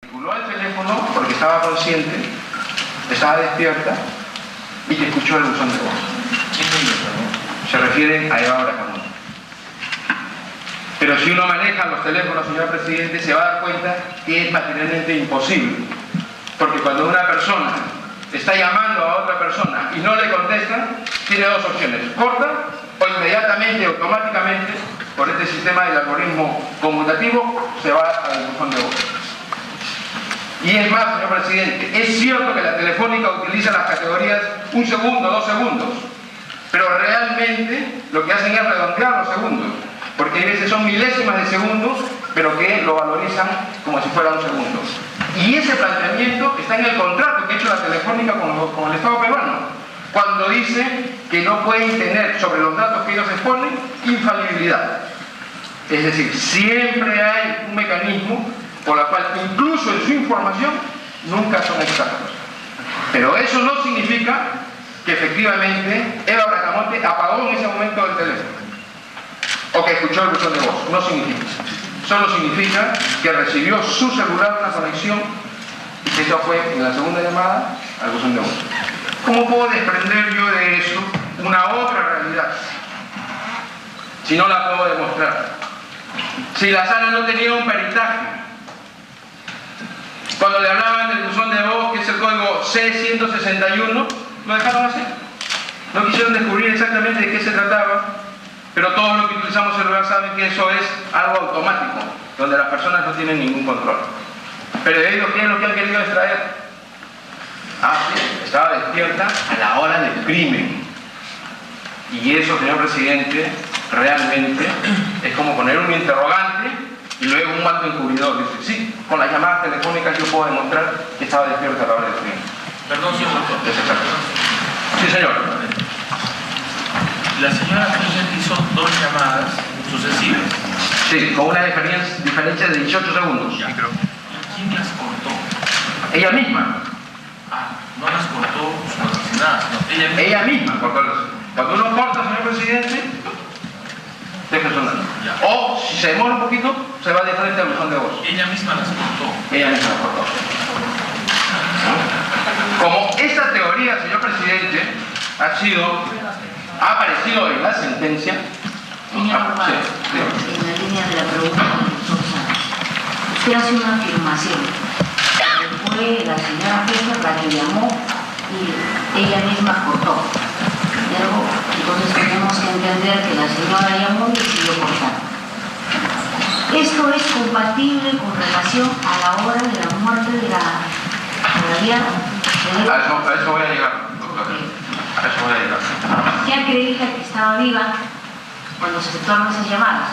Vinculó al teléfono porque estaba consciente, estaba despierta y que escuchó el buzón de voz. Se refiere a Eva Bracamonte. Pero si uno maneja los teléfonos, señor presidente, se va a dar cuenta que es materialmente imposible. Porque cuando una persona está llamando a otra persona y no le contesta, tiene dos opciones: corta o inmediatamente, automáticamente, por este sistema del algoritmo conmutativo, se va al buzón de voz. Y es más, señor presidente, es cierto que la telefónica utiliza las categorías 1 segundo, 2 segundos, pero realmente lo que hacen es redondear los segundos, porque a veces son milésimas de segundos, pero que lo valorizan como si fuera 1 segundo. Y ese planteamiento está en el contrato que ha hecho la telefónica con el Estado peruano, cuando dice que no pueden tener sobre los datos que ellos exponen infalibilidad. Es decir, siempre hay un mecanismo por la cual incluso en su información nunca son exactos. Pero eso no significa que efectivamente Eva Bracamonte apagó en ese momento el teléfono o que escuchó el buzón de voz. No significa. Solo significa que recibió su celular una conexión y que eso fue en la segunda llamada al buzón de voz. ¿Cómo puedo desprender yo de eso una otra realidad si no la puedo demostrar? Si la sala no tenía un peritaje, cuando le hablaban del buzón de voz, que es el código C161, lo dejaron así. No quisieron descubrir exactamente de qué se trataba, pero todos los que utilizamos celular saben que eso es algo automático, donde las personas no tienen ningún control. Pero ellos, ¿qué es lo que han querido extraer? Sí, estaba despierta a la hora del crimen. Y eso, señor presidente, realmente es como poner un interrogante y luego un manto encubridor. Dice, sí, con las llamadas telefónicas yo puedo demostrar que estaba despierta a la hora del crimen. Perdón, señor doctor. Es exacto. Sí, señor. La señora Kirchner hizo 2 llamadas sucesivas. Sí, con una diferencia de 18 segundos. Ya. ¿Y quién las cortó? Ella misma. No las cortó sus patrocinadas, no. Ella misma cortó las. Cuando uno corta, señor presidente, deja sonar. O si se demora un poquito, se va de frente al buzón de voz. Ella misma las cortó. Ella misma las cortó. Como esta teoría, señor presidente, ha aparecido en la sentencia. Señor Urbano, en la línea de la pregunta del doctor Sánchez, usted hace una afirmación. Fue la señora Kirchner la que llamó y ella misma cortó. Entonces tenemos que entender que la señora llamó y decidió cortar. ¿Esto es compatible con relación a la hora de la muerte de la todavía? A eso voy a llegar, doctor. A eso voy a llegar. ¿Se acredita que estaba viva cuando se efectuaron esas llamadas?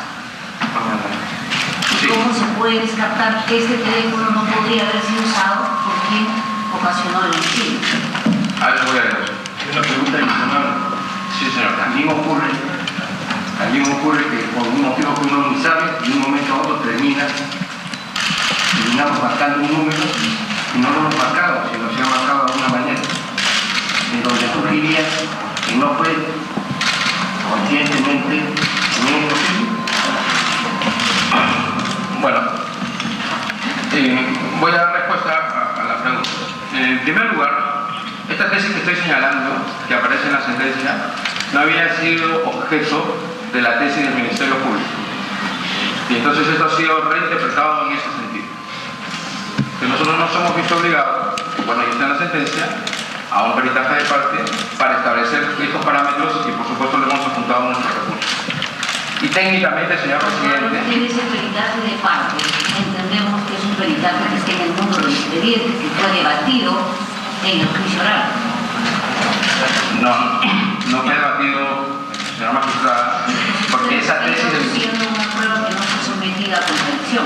Sí. ¿Cómo se puede descartar que este teléfono no podría haber sido usado por quien ocasionó el homicidio? A eso voy a llegar. Una pregunta adicional. Sí, señor. También ocurre que por un motivo que uno ni sabe, de un momento a otro terminamos marcando un número y no lo hemos marcado, sino se ha marcado de alguna manera, en donde tú dirías que no fue conscientemente muy posible. Bueno, voy a dar respuesta a la pregunta. En primer lugar, esta tesis que estoy señalando, que aparece en la sentencia, no había sido objeto de la tesis del Ministerio Público. Y entonces esto ha sido reinterpretado en ese sentido. Que nosotros nos hemos visto obligados, bueno, ahí está en la sentencia, a un peritaje de parte para establecer estos parámetros y por supuesto le hemos apuntado nuestros recursos. Y técnicamente, señor presidente... Tiene ese peritaje de parte. Entendemos que es un peritaje que está en el mundo del expediente, que fue debatido en el juicio oral. No fue debatido, señora magistrada, porque esa tesis del... siendo una prueba que no fue sometida a contradicción.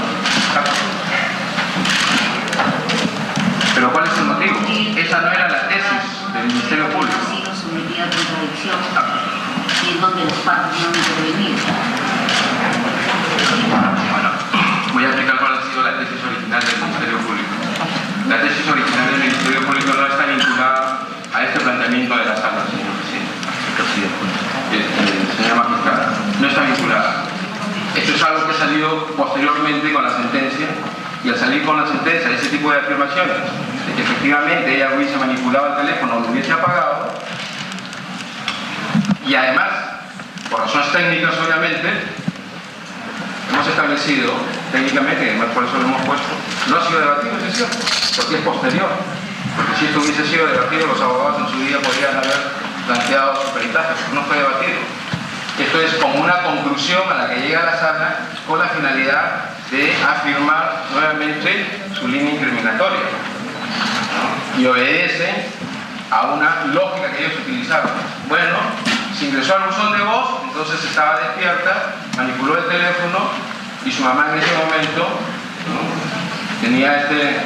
Pero ¿cuál es el motivo? Esa no era la tesis del Ministerio Público. Ha sido sometida a contradicción y es donde las partes no han intervenido. Bueno, voy a explicar cuál ha sido la tesis original del Ministerio Público. La tesis original del Ministerio Público no está vinculada a este planteamiento de la sala, señor presidente. Señora magistrada, no está vinculada. Esto es algo que ha salido posteriormente con la sentencia Y al salir con la sentencia de ese tipo de afirmaciones, de que efectivamente ella hubiese manipulado el teléfono o lo hubiese apagado, y además, por razones técnicas obviamente, hemos establecido técnicamente, y además por eso lo hemos puesto, no ha sido debatido en sesión, porque es posterior. Porque si esto hubiese sido debatido, los abogados en su día podrían haber planteado su peritaje, pero no fue debatido. Esto es como una conclusión a la que llega la sala con la finalidad de afirmar nuevamente su línea incriminatoria, ¿no? Y obedece a una lógica que ellos utilizaron. Bueno, se ingresó al buzón de voz, entonces estaba despierta, manipuló el teléfono y su mamá en ese momento, ¿no?, tenía este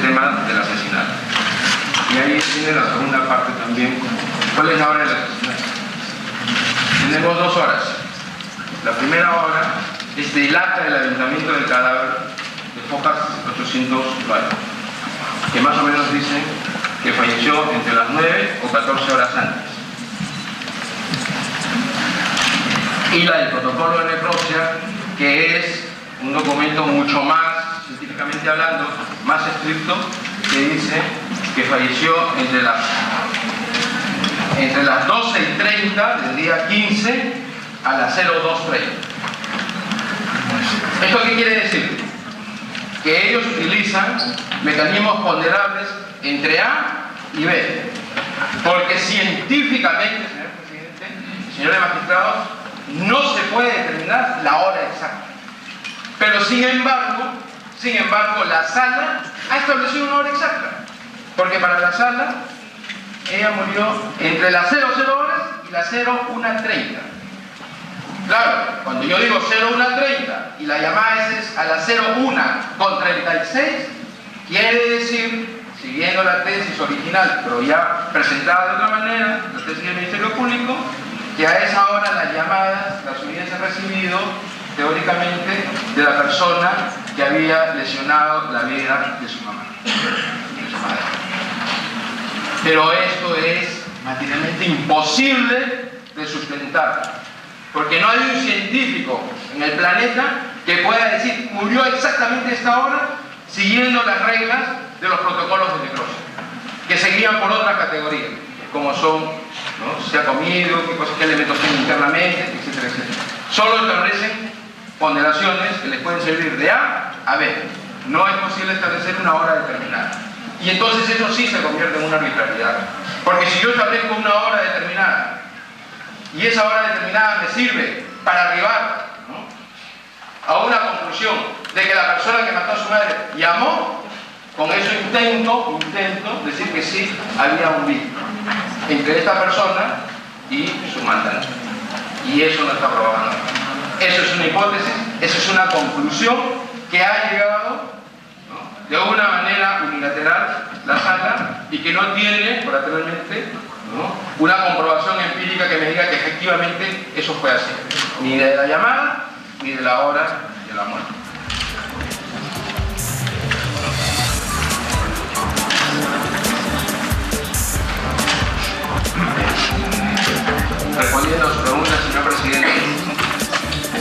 tema del asesinato. Y ahí tiene la segunda parte también. ¿Cuál es la hora del asesinato? Tenemos 2 horas. La primera hora es del acta del aventamiento del cadáver de Focas 809, que más o menos dice que falleció entre las 9 o 14 horas antes. Y la del protocolo de necropsia, que es un documento mucho más, científicamente hablando, más estricto, que dice que falleció entre las 12:30 del día 15 a las 02:30. ¿Esto qué quiere decir? Que ellos utilizan mecanismos ponderables entre A y B, porque científicamente, señor presidente, señores magistrados, no se puede determinar la hora exacta. Pero sin embargo, la sala ha establecido una hora exacta, porque para la sala ella murió entre las 00 horas y las 01:30. Claro, cuando yo digo 01:30 y la llamada es a las 01:36, quiere decir, siguiendo la tesis original, pero ya presentada de otra manera, la tesis del Ministerio Público, que a esa hora las llamadas las hubiese recibido teóricamente de la persona que había lesionado la vida de su mamá, de su madre. Pero esto es materialmente imposible de sustentar, porque no hay un científico en el planeta que pueda decir murió exactamente a esta hora siguiendo las reglas de los protocolos de necropsia, que seguían por otras categorías, como son, ¿no?, si ha comido, qué elementos tiene internamente, etcétera, etcétera. Solo establecen ponderaciones que les pueden servir de A a B. No es posible establecer una hora determinada. Y entonces eso sí se convierte en una arbitrariedad. Porque si yo establezco una hora determinada y esa hora determinada me sirve para arribar, ¿no?, a una conclusión de que la persona que mató a su madre llamó, con eso intento decir que sí había un vínculo entre esta persona y su mandante. Y eso no está probado. Eso es una hipótesis, eso es una conclusión que ha llegado, ¿no?, de una manera unilateral la sala y que no tiene, colateralmente, ¿no?, una comprobación empírica que me diga que efectivamente eso fue así. Ni de la llamada, ni de la hora de la muerte.